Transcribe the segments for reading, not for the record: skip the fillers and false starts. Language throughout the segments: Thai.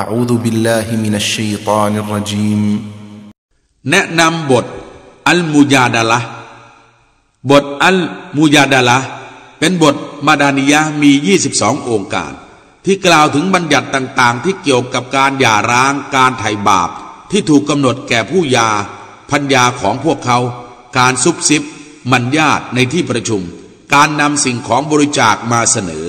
أعوذ بالله من الشيطان الرجيم แนะนำบทอัลมุญาดะละห์บทอัลมุญาดะละห์เป็นบทมาดานียะห์มี22องค์การที่กล่าวถึงบัญญัติต่างๆที่เกี่ยวกับการหย่าร้างการไถ่บาปที่ถูกกำหนดแก่ผู้หย่าพัญญาของพวกเขาการซุบซิบมัญญาตในที่ประชุมการนำสิ่งของบริจาคมาเสนอ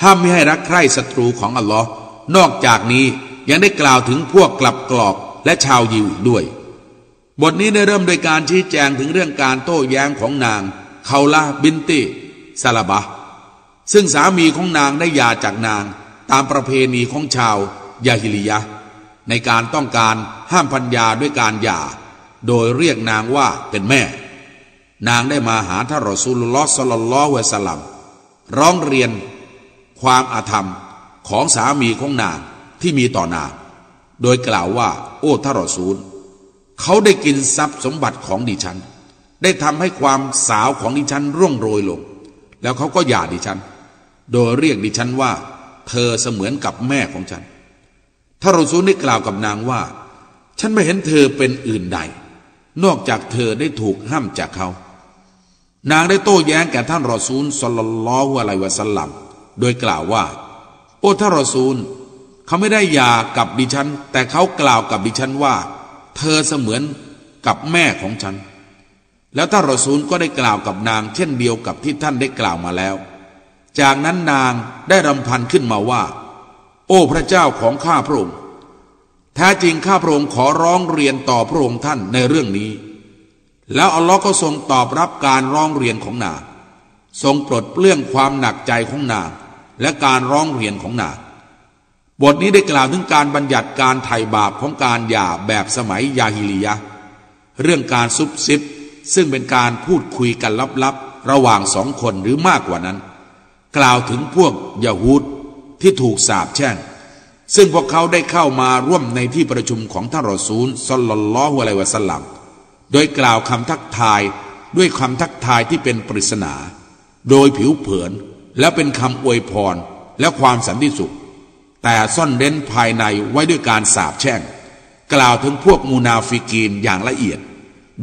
ห้ามไม่ให้รักใคร่ศัตรูของอัลลอฮ์นอกจากนี้ยังได้กล่าวถึงพวกกลับกรอกและชาวยิวอีกด้วยบทนี้ได้เริ่มโดยการชี้แจงถึงเรื่องการโต้แย้งของนางเคาลาบินติซาลาบะซึ่งสามีของนางได้หย่าจากนางตามประเพณีของชาวยาฮิลิยะห์ในการต้องการห้ามพัญญาด้วยการหย่าโดยเรียกนางว่าเป็นแม่นางได้มาหาท่านรอซูลุลลอฮ์ ศ็อลลัลลอฮุอะลัยฮิวะซัลลัมร้องเรียนความอาธรรมของสามีของนางที่มีต่อนางโดยกล่าวว่าโอ้ท่านรอซูลเขาได้กินทรัพย์สมบัติของดิฉันได้ทำให้ความสาวของดิฉันร่วงโรยลงแล้วเขาก็หย่าดิฉันโดยเรียกดิฉันว่าเธอเสมือนกับแม่ของฉันท่านรอซูลได้กล่าวกับนางว่าฉันไม่เห็นเธอเป็นอื่นใดนอกจากเธอได้ถูกห้ามจากเขานางได้โต้แย้งแก่ท่านรอซูล ศ็อลลัลลอฮุอะลัยฮิวะซัลลัมโดยกล่าวว่าโอ้ท่านรอซูลเขาไม่ได้หย่ากับดิฉันแต่เขากล่าวกับดิฉันว่าเธอเสมือนกับแม่ของฉันแล้วท่านรอซูลก็ได้กล่าวกับนางเช่นเดียวกับที่ท่านได้กล่าวมาแล้วจากนั้นนางได้รำพันขึ้นมาว่าโอ้พระเจ้าของข้าพระองค์แท้จริงข้าพระองค์ขอร้องเรียนต่อพระองค์ท่านในเรื่องนี้แล้วอัลลอฮ์ก็ทรงตอบรับการร้องเรียนของนางทรงปลดเปลื้องความหนักใจของนางและการร้องเรียนของนางบทนี้ได้กล่าวถึงการบัญญัติการไถ่บาปของการหย่าแบบสมัยยาฮิลิยะห์เรื่องการซุบซิบซึ่งเป็นการพูดคุยกันลับๆระหว่างสองคนหรือมากกว่านั้นกล่าวถึงพวกยะฮูดที่ถูกสาปแช่งซึ่งพวกเขาได้เข้ามาร่วมในที่ประชุมของท่านรอซูล ศ็อลลัลลอฮุอะลัยฮิวะซัลลัมโดยกล่าวคำทักทายด้วยคำทักทายที่เป็นปริศนาโดยผิวเผินและเป็นคำอวยพรและความสันติสุขแต่ซ่อนเร้นภายในไว้ด้วยการสาปแช่งกล่าวถึงพวกมุนาฟิกีนอย่างละเอียด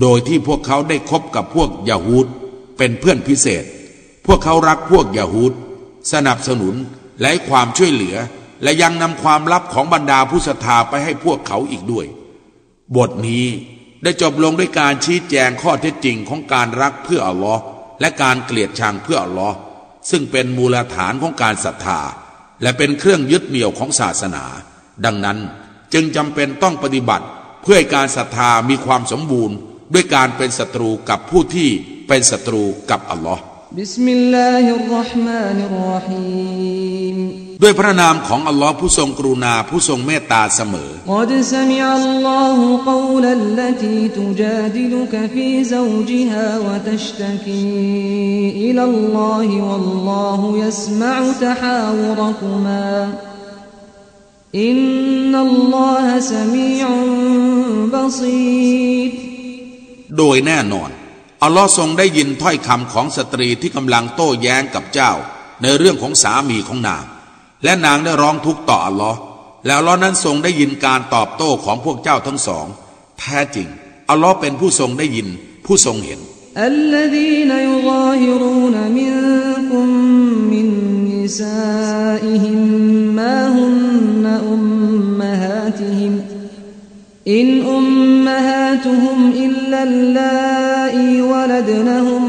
โดยที่พวกเขาได้คบกับพวกยะฮูดเป็นเพื่อนพิเศษพวกเขารักพวกยะฮูดสนับสนุนและให้ความช่วยเหลือและยังนำความลับของบรรดาผู้ศรัทธาไปให้พวกเขาอีกด้วยบทนี้ได้จบลงด้วยการชี้แจงข้อเท็จจริงของการรักเพื่ออัลลอฮ์และการเกลียดชังเพื่ออัลลอฮ์ซึ่งเป็นมูลฐานของการศรัทธาและเป็นเครื่องยึดเหนี่ยวของศาสนาดังนั้นจึงจำเป็นต้องปฏิบัติเพื่อให้การศรัทธามีความสมบูรณ์ด้วยการเป็นศัตรูกับผู้ที่เป็นศัตรูกับอัลลอฮ์บิสมิลลาฮิรเราะห์มานิรเราะฮีมด้วยพระนามของอัลลอฮ์ผู้ทรงกรุณาผู้ทรงเมตตาเสมอกัดซะมิอัลลอฮุกอลัลลตีตุจาดิลุกฟีซอจิฮาวะตัชตะกีอิลัลลอฮิวัลลอฮุยัสมะอุตะฮาวรกุมาอินนัลลอฮะซะมีอุนบะซีรโดยแน่นอนอัลลอฮ์ทรงได้ยินถ้อยคำของสตรีที่กำลังโต้แย้งกับเจ้าในเรื่องของสามีของนางและนางได้ร้องทุกข์ต่ออัลลอฮ์แล้วอัลลอฮ์นั้นทรงได้ยินการตอบโต้ของพวกเจ้าทั้งสองแท้จริงอัลลอฮ์เป็นผู้ทรงได้ยินผู้ทรงเห็นอัลลซีนยุฆาฮิรูนมินกุมมินนิซาอิฮิมมาฮุนนอุมมะฮาติฮิมอินอุมมะฮาตุฮุมอิลลัลลาอิวะลัดนะฮุม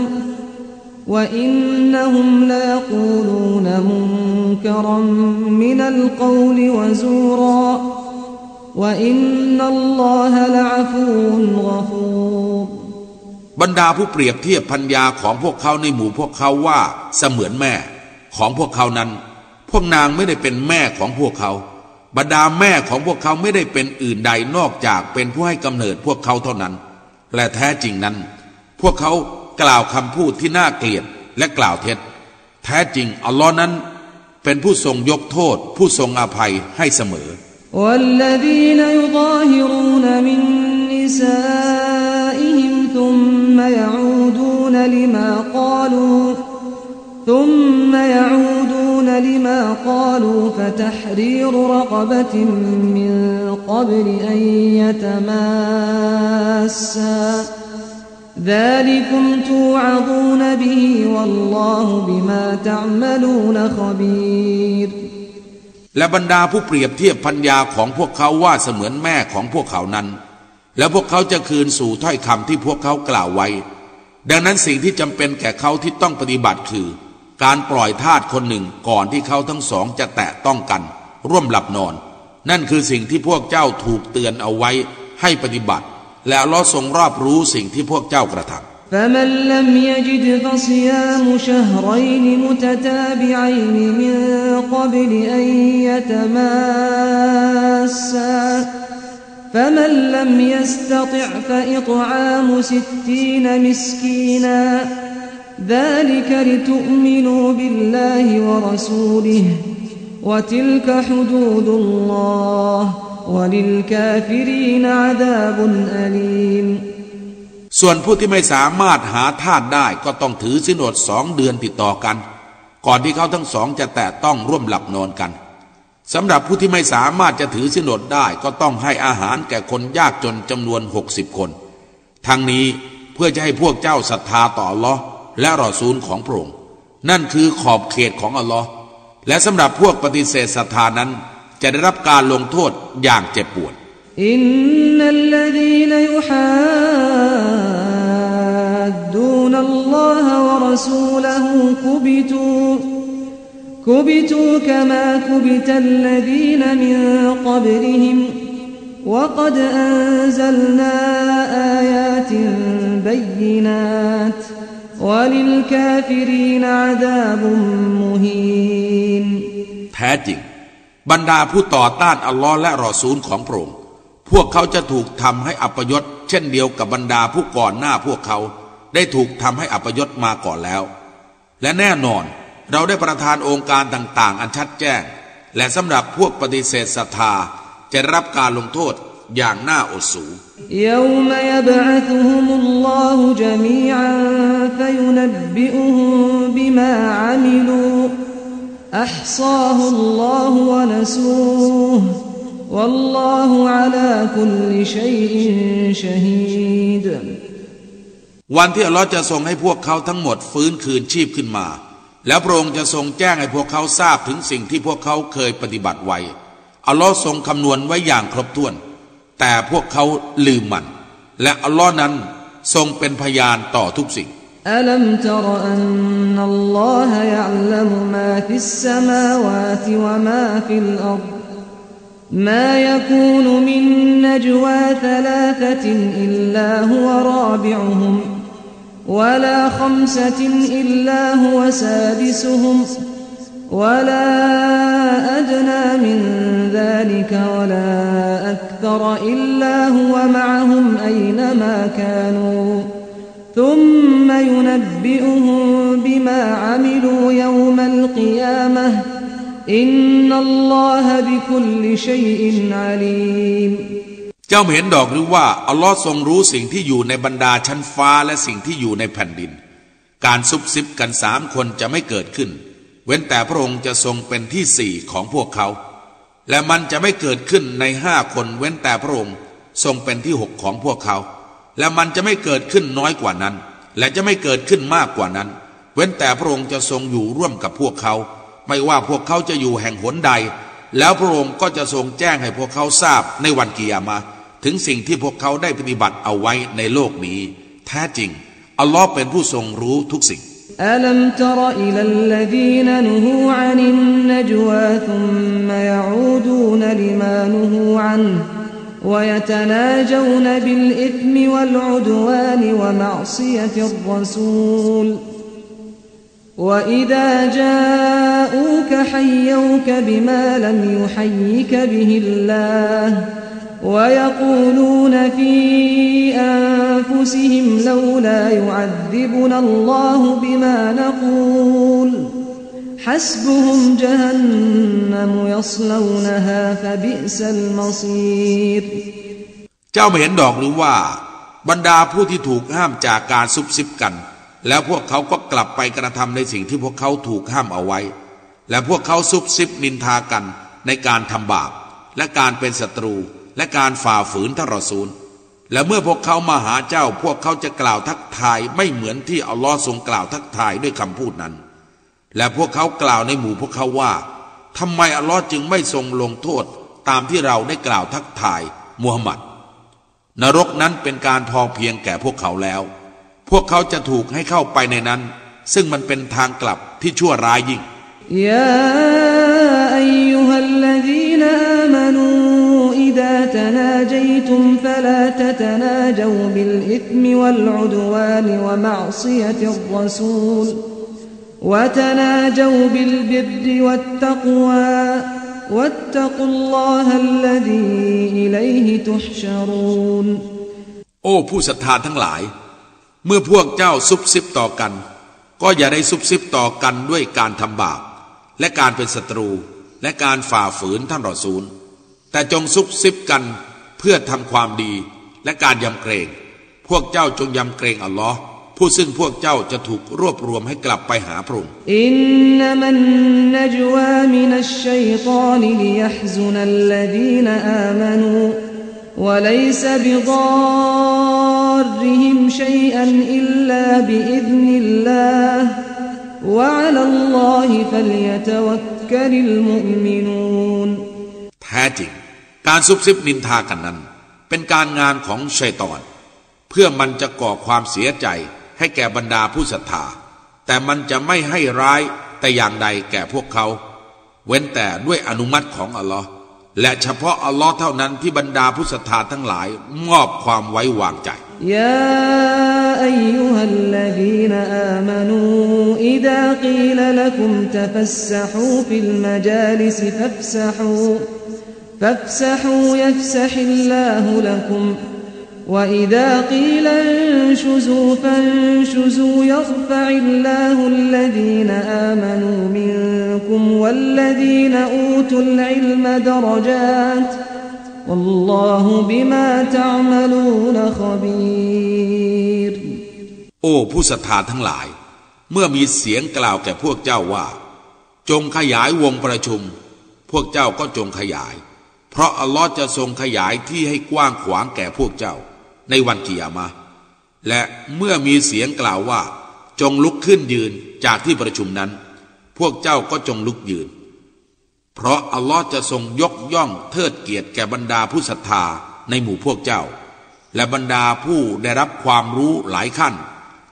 وإنهم ليقولون منكرا من القول وزورا وإن الله لعفو غفور บรรดาผู้เปรียบเทียบพัญญาของพวกเขาในหมู่พวกเขาว่าเสมือนแม่ของพวกเขานั้นพวกนางไม่ได้เป็นแม่ของพวกเขาบรรดาแม่ของพวกเขาไม่ได้เป็นอื่นใดนอกจากเป็นผู้ให้กำเนิดพวกเขาเท่านั้นและแท้จริงนั้นพวกเขากล่าวคำพูดที่น่าเกลียดและกล่าวเท็จแท้จริงอัลลอฮ์นั้นเป็นผู้ทรงยกโทษผู้ทรงอภัยให้เสมอวัลลซีนยุฆาฮิรูนมินนิซาอิฮิมซุมมะยะอูดูนลิมา قالوا ثم يعودون لما قالوا فتحرير رقبة من قبل أن يتماسا ذلكم توعظون به والله بما تعملون خبيرและบรรดาผู้เปรียบเทียบพัญญาของพวกเขาว่าเสมือนแม่ของพวกเขานั้นแล้วพวกเขาจะคืนสู่ถ้อยคำที่พวกเขากล่าวไว้ดังนั้นสิ่งที่จำเป็นแก่เขาที่ต้องปฏิบัติคือการปล่อยทาสคนหนึ่งก่อนที่เขาทั้งสองจะแตะต้องกันร่วมหลับนอนนั่นคือสิ่งที่พวกเจ้าถูกเตือนเอาไว้ให้ปฏิบัติและอัลเลาะห์ทรงรอบรู้สิ่งที่พวกเจ้ากระทำفمن لم يجد فصيام شهرين متتابعين من قبل أن يتماسا فمن لم يستطع فإطعام 60 مسكينا ذلك لتؤمنوا بالله ورسوله وتلك حدود الله وللكافرين عذاب أليمส่วนผู้ที่ไม่สามารถหาทาสได้ก็ต้องถือศีลอด2 เดือนติดต่อกันก่อนที่เขาทั้งสองจะแตะต้องร่วมหลับนอนกันสำหรับผู้ที่ไม่สามารถจะถือศีลอดได้ก็ต้องให้อาหารแก่คนยากจนจำนวน60 คนทั้งนี้เพื่อจะให้พวกเจ้าศรัทธาต่ออัลลอฮ์และรอซูลของพระองค์นั่นคือขอบเขตของอัลลอฮ์และสำหรับพวกปฏิเสธศรัทธานั้นจะได้รับการลงโทษอย่างเจ็บปวดอินนัลลซีนยุฮาดดูนัลลอฮะวะรอซูละฮูกุบิตูกะมากุบิตัลลซีนมินกับริฮิมวะกัดอันซัลนาอายาตินบัยยินาตวะลิลกาฟิรีนอะซาบุมมุฮีนแท้จริงบรรดาผู้ต่อต้านอัลลอฮ์และรอซูลของพระองค์พวกเขาจะถูกทำให้อัปยศเช่นเดียวกับบรรดาผู้ก่อนหน้าพวกเขาได้ถูกทำให้อัปยศมาก่อนแล้วและแน่นอนเราได้ประทานองค์การต่างๆอันชัดแจ้งและสำหรับพวกปฏิเสธศรัทธาจะรับการลงโทษอย่างน่าอดสูيوم يبعثهم الله جميعا فينبئهم بما عملوا أحصاه الله ونسوه والله على كل شيء شهيد วันที่อัลลอฮ์จะทรงให้พวกเขาทั้งหมดฟื้นคืนชีพขึ้นมาแล้วพระองค์จะทรงแจ้งให้พวกเขาทราบถึงสิ่งที่พวกเขาเคยปฏิบัติไว้อัลลอฮ์ทรงคำนวณไว้อย่างครบถ้วนแต่พวกเขาลืมมันและอัลลอฮ์นั้นทรงเป็นพยานต่อทุกสิ่งอัลัมตรอันนัลลอฮะยะลัมมาฟิสสมาวาติวะมาฟิลอัรฎما يكون من نجوى 3 إلا هو رابعهم ولا 5 إلا هو سادسهم ولا أدنى من ذلك ولا أكثر إلا هو معهم أينما كانوا ثم ينبئهم بما عملوا يوم القيامةอินนัลลอฮะบิคุลลิชัยอินอะลีมเจ้าเห็นดอกหรือว่าอัลลอฮ์ทรงรู้สิ่งที่อยู่ในบรรดาชั้นฟ้าและสิ่งที่อยู่ในแผ่นดินการซุบซิบกัน3 คนจะไม่เกิดขึ้นเว้นแต่พระองค์จะทรงเป็นที่4ของพวกเขาและมันจะไม่เกิดขึ้นใน5 คนเว้นแต่พระองค์ทรงเป็นที่6ของพวกเขาและมันจะไม่เกิดขึ้นน้อยกว่านั้นและจะไม่เกิดขึ้นมากกว่านั้นเว้นแต่พระองค์จะทรงอยู่ร่วมกับพวกเขาไม่ว่าพวกเขาจะอยู่แห่งหนใดแล้วพระองค์ก็จะทรงแจ้งให้พวกเขาทราบในวันกิยามะห์ถึงสิ่งที่พวกเขาได้ปฏิบัติเอาไว้ในโลกนี้แท้จริงอัลลอฮ์เป็นผู้ทรงรู้ทุกสิ่งอัลัมตรอิลัลลซีนนุฮูอันินนจวาซุมมะยะอูดูนลิมานุฮูอันويتناجون بالإثم والعدوان ومعصية الرسول وإذا جاءوك حيوك بما لم يحيك به الله ويقولون في أنفسهم لولا يعذبنا الله بما نقول حسبهم جهنم يصلونها فبئس المصير เจ้าไม่เห็นดอกหรือว่าบรรดาผู้ที่ถูกห้ามจากการซุบซิบกันแล้วพวกเขาก็กลับไปกระทำในสิ่งที่พวกเขาถูกห้ามเอาไว้ และพวกเขาซุบซิบนินทากันในการทำบาปและการเป็นศัตรูและการฝ่าฝืนท่านรอซูลและเมื่อพวกเขามาหาเจ้าพวกเขาจะกล่าวทักทายไม่เหมือนที่อัลลอฮ์ทรงกล่าวทักทายด้วยคำพูดนั้นและพวกเขากล่าวในหมู่พวกเขาว่าทำไมอัลลอฮ์จึงไม่ทรงลงโทษตามที่เราได้กล่าวทักทายมุฮัมมัดนรกนั้นเป็นการพอเพียงแก่พวกเขาแล้วพวกเขาจะถูกให้เข้าไปในนั้นซึ่งมันเป็นทางกลับที่ชั่วร้ายยิ่งยาอัยยูฮัลลซีนอามานูอิซาตนาจัยตุมฟะลาตะตะนาจวบิลอิธมวัลอุดวานวะมะอซิยะติรรอซูลวะตะนาจวบิลบิรวัตตักวาวัตตักุลลอฮะลลซีอิลัยฮิตุฮชะรูนโอ้ผู้ศรัทธาทั้งหลายเมื่อพวกเจ้าซุบซิบต่อกันก็อย่าได้ซุบซิบต่อกันด้วยการทำบาปและการเป็นศัตรูและการฝ่าฝืนท่านรอซูลแต่จงซุบซิบกันเพื่อทำความดีและการยำเกรงพวกเจ้าจงยำเกรงอัลลอฮ์ผู้ซึ่งพวกเจ้าจะถูกรวบรวมให้กลับไปหาพระองค์อินนัมันนัจวามินัชชัยฏอนลิยะฮซุนัลลซีนอามานูวะลัยซะบิฎาริฮิมชัยอันอิลลาบิอิซนิลลาฮ์วะอะลัลลอฮิฟัลยะตะวักกะลิลมุอ์มินูนแท้จริงการซุบซิบนินทากันนั้นเป็นการงานของชัยฏอนเพื่อมันจะก่อความเสียใจให้แก่บรรดาผู้ศรัทธาแต่มันจะไม่ให้ร้ายแต่อย่างใดแก่พวกเขาเว้นแต่ด้วยอนุมัติของอัลลอฮ์และเฉพาะอัลลอฮ์เท่านั้นที่บรรดาผู้ศรัทธาทั้งหลายมอบความไว้วางใจยาอัยยูฮัลลซีนอามานูอิซากีลลักุมตัฟัสซะฮูฟิลมะจาลิสฟัฟซะฮูยัฟซะฮิลลาฮุละกุมوإذا قيل انشزوا فانشزوا يرفع الله الذين آمنوا منكم والذين أوتوا العلم درجات والله بما تعملون خبير โอ้ผู้ศรัทธาทั้งหลายเมื่อมีเสียงกล่าวแก่พวกเจ้าว่าจงขยายวงประชุมพวกเจ้าก็จงขยายเพราะอัลลอฮ์จะทรงขยายที่ให้กว้างขวางแก่พวกเจ้าในวันกิยามะห์และเมื่อมีเสียงกล่าวว่าจงลุกขึ้นยืนจากที่ประชุมนั้นพวกเจ้าก็จงลุกยืนเพราะอัลลอฮ์จะทรงยกย่องเทิดเกียรติแก่บรรดาผู้ศรัทธาในหมู่พวกเจ้าและบรรดาผู้ได้รับความรู้หลายขั้น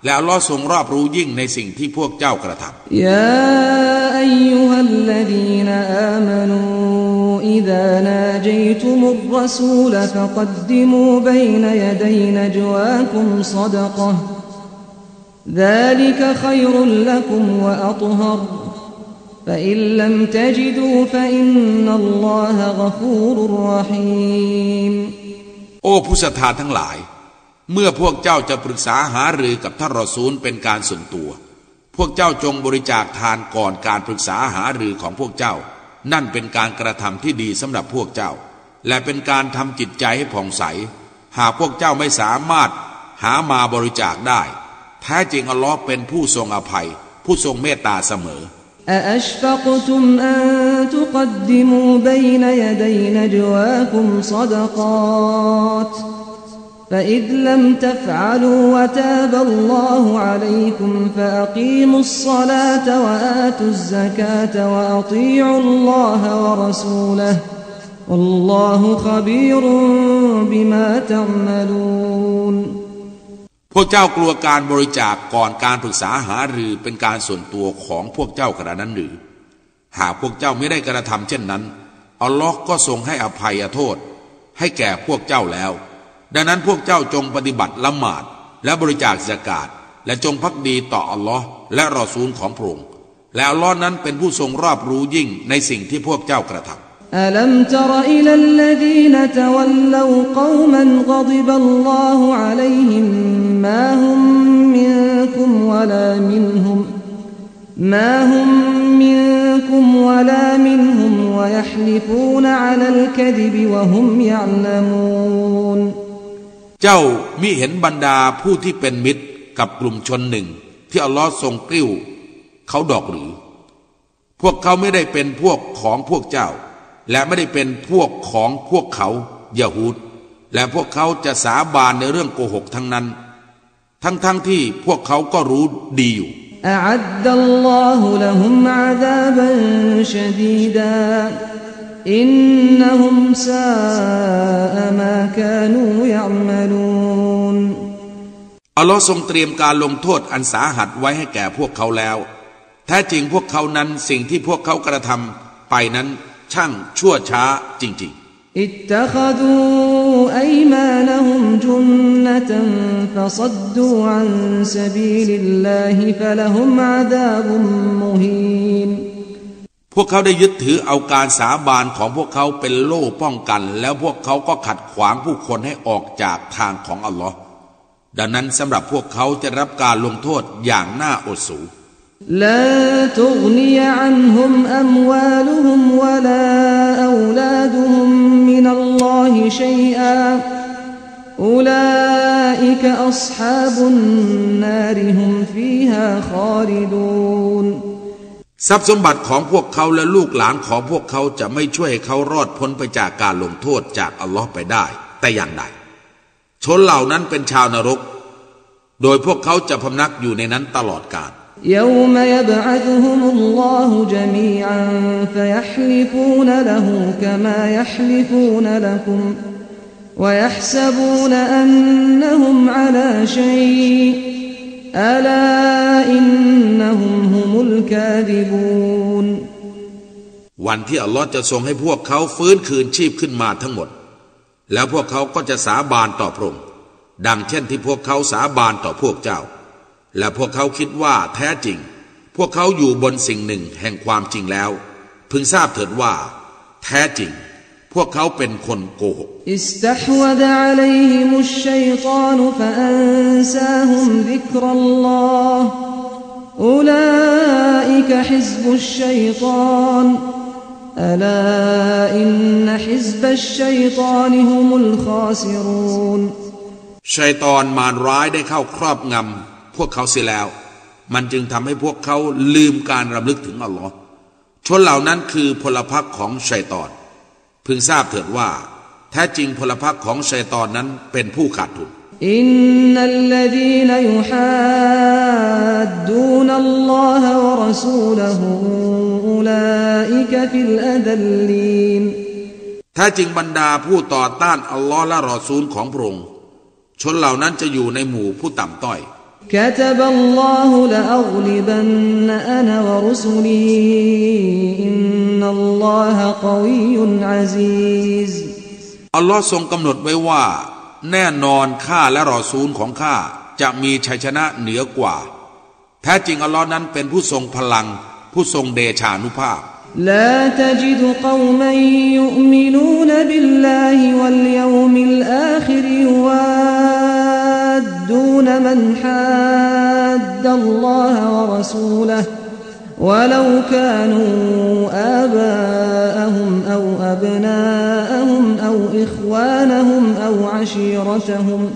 และอัลลอฮ์ทรงรอบรู้ยิ่งในสิ่งที่พวกเจ้ากระทำยาอัยยูฮัลลซีนอามานูإذا ناجيتم الرسول فقدموا بين يدي نجواكم صدقة ذلك خير لكم وأطهر فإن لم تجدوا فإن الله غفور رحيم โอ้ผู้ศรัทธาทั้งหลายเมื่อพวกเจ้าจะปรึกษาหารือกับท่านรอซูลเป็นการส่วนตัวพวกเจ้าจงบริจาคทานก่อนการปรึกษาหารือของพวกเจ้านั่นเป็นการกระทำที่ดีสำหรับพวกเจ้าและเป็นการทำจิตใจให้ผ่องใสหากพวกเจ้าไม่สามารถหามาบริจาคได้แท้จริงอัลลอฮ์เป็นผู้ทรงอภัยผู้ทรงเมตตาเสมออัชฟักตุมอันตุกัดดิมูบัยนยดัยนจวาคุมศดกาตفإذ لم تفعلوا وتاب الله عليكم فأقيموا الصلاة وآتوا الزكاة وأطيعوا الله ورسوله والله خبير بما تعملون พวกเจ้ากลัวการบริจาคก่อนการปรึกษาหารือเป็นการส่วนตัวของพวกเจ้ากระนั้นหรือหากพวกเจ้าไม่ได้กระทำเช่นนั้นอัลลอฮ์ก็ทรงให้อภัยโทษให้แก่พวกเจ้าแล้วดังนั้นพวกเจ้าจงปฏิบัติละหมาดและบริจาคซะกาตและจงภักดีต่ออัลลอฮ์และรอซูลของพระองค์และอัลลอฮ์นั้นเป็นผู้ทรงรอบรู้ยิ่งในสิ่งที่พวกเจ้ากระทำอะลัมตะรอิลัลลซีนตะวัลลัวกอมันฆฎิบัลลอฮุอะลัยฮิมมาฮุมมินกุมวะลามินฮุมมาฮุมมินกุมวะลามินฮุมวะยะฮลิฟูนอะลัลกะซิบวะฮุมยะอ์ละมูนเจ้ามิเห็นบรรดาผู้ที่เป็นมิตรกับกลุ่มชนหนึ่งที่อัลลอฮ์ทรงกลิ้วเขาดอกหรือ พวกเขาไม่ได้เป็นพวกของพวกเจ้าและไม่ได้เป็นพวกของพวกเขายะฮูดและพวกเขาจะสาบานในเรื่องโกหกทั้งนั้นทั้งที่พวกเขาก็รู้ดีอยู่อะอัดดัลลอฮุละฮุมอะซาบันชะดีดาอินนะฮุมซาอะมาคานูยะอ์มะลูนอัลลอฮ์ทรงเตรียมการลงโทษอันสาหัสไว้ให้แก่พวกเขาแล้วแท้จริงพวกเขานั้นสิ่งที่พวกเขากระทำไปนั้นช่างชั่วช้าจริงๆอิตตะคอดูอัยมานะฮุมจุนนะตันฟะซัดดูอันซะบีลิลลาฮิฟะละฮุมอะซาบุมมุฮีนพวกเขาได้ยึดถือเอาการสาบานของพวกเขาเป็นโล่ป้องกันแล้วพวกเขาก็ขัดขวางผู้คนให้ออกจากทางของอัลลอฮ์ดังนั้นสำหรับพวกเขาจะรับการลงโทษอย่างน่าอดสูلا تغني عنهم أموالهم ولا أولادهم من الله شيئا أولئك أصحاب النار هم فيها خالدون ทรัพย์สมบัติของพวกเขาและลูกหลานของพวกเขาจะไม่ช่วยให้เขารอดพ้นไปจากการลงโทษจากอัลลอฮ์ไปได้แต่อย่างใดชนเหล่านั้นเป็นชาวนรกโดยพวกเขาจะพำนักอยู่ในนั้นตลอดกาลيوم يبعثهم الله جميعا فيحلفون له كما يحلفون لكم ويحسبون أنهم على شيء ألا إنهم هم الكاذبون วันที่อัลลอฮ์จะทรงให้พวกเขาฟื้นคืนชีพขึ้นมาทั้งหมดแล้วพวกเขาก็จะสาบานต่อพระองค์ดังเช่นที่พวกเขาสาบานต่อพวกเจ้าและพวกเขาคิดว่าแท้จริงพวกเขาอยู่บนสิ่งหนึ่งแห่งความจริงแล้วพึงทราบเถิดว่าแท้จริงพวกเขาเป็นคนโกหกอิสตัฮวะดะอะลัยฮิมุชชัยฏอนฟะอันซาฮุมซิกรัลลอฮ์อุลาอิกะฮิซบุชชัยฏอนอะลาอินนะฮิซบัชชัยฏอนฮุมุลคอซิรูนชัยฏอนมารร้ายได้เข้าครอบงำพวกเขาเสียแล้วมันจึงทำให้พวกเขาลืมการรำลึกถึงอัลลอฮ์ชนเหล่านั้นคือพลพรรคของชัยฏอนพึงทราบเถิดว่าแท้จริงพลพรรคของชัยฏอนนั้นเป็นผู้ขาดทุนอินนัลลดีนยุฮัดดูนัลลอฮะวะรอซูลฮุอุลาอิกะฟิลอัดัลลีนแท้จริงบรรดาผู้ต่อต้านอัลลอฮ์และรอซูลของพระองค์ชนเหล่านั้นจะอยู่ในหมู่ผู้ต่ำต้อยكتب الله لأغلبن أنا ورسلي إن الله قوي عزيز อัลลอฮ์ทรงกำหนดไว้ว่าแน่นอนข้าและรอซูลของข้าจะมีชัยชนะเหนือกว่าแท้จริงอัลลอฮ์นั้นเป็นผู้ทรงพลังผู้ทรงเดชานุภาพ لا تجد قوما يؤمنون بالله واليوم الآخر يوادون من حاد الله ورسوله ولو كانوا آباءهم أو أبناءهم أو إخوانهم أو عشيرتهم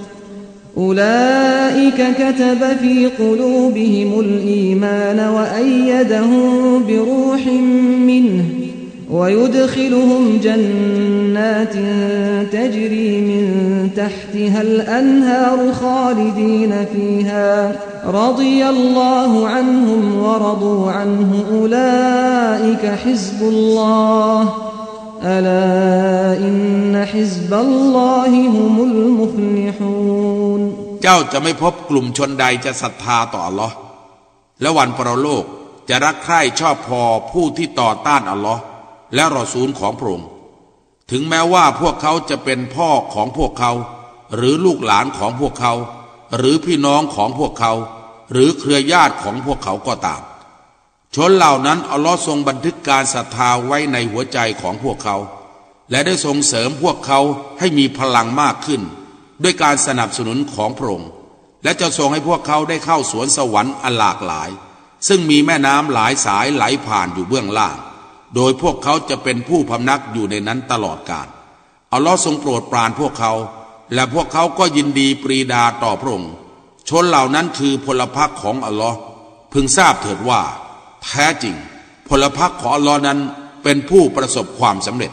أولئك كتب في قلوبهم الإيمان وأيدهم بروح منه ويدخلهم جنات تجري من تحتها الأنهار خالدين فيها رضي الله عنهم ورضوا عنه أولئك حزب الله ألا إن حزب الله هم المفلحون เจ้าจะไม่พบกลุ่มชนใดจะศรัทธาต่ออัลลอฮ์และวันปรโลกจะรักใคร่ชอบพอผู้ที่ต่อต้านอัลลอฮ์และรอซูลของพระองค์ถึงแม้ว่าพวกเขาจะเป็นพ่อของพวกเขาหรือลูกหลานของพวกเขาหรือพี่น้องของพวกเขาหรือเครือญาติของพวกเขาก็ตามชนเหล่านั้นอัลลอฮ์ทรงบันทึกการศรัทธาไว้ในหัวใจของพวกเขาและได้ทรงเสริมพวกเขาให้มีพลังมากขึ้นด้วยการสนับสนุนของพระองค์และจะทรงให้พวกเขาได้เข้าสวนสวรรค์อันหลากหลายซึ่งมีแม่น้ำหลายสายไหลผ่านอยู่เบื้องล่างโดยพวกเขาจะเป็นผู้พำนักอยู่ในนั้นตลอดกาลอัลลอฮ์ทรงโปรดปรานพวกเขาและพวกเขาก็ยินดีปรีดาต่อพระองค์ชนเหล่านั้นคือพลพรรคของอัลลอฮ์พึงทราบเถิดว่าแท้จริง พลพรรคของอัลลอฮ์นั้นเป็นผู้ประสบความสำเร็จ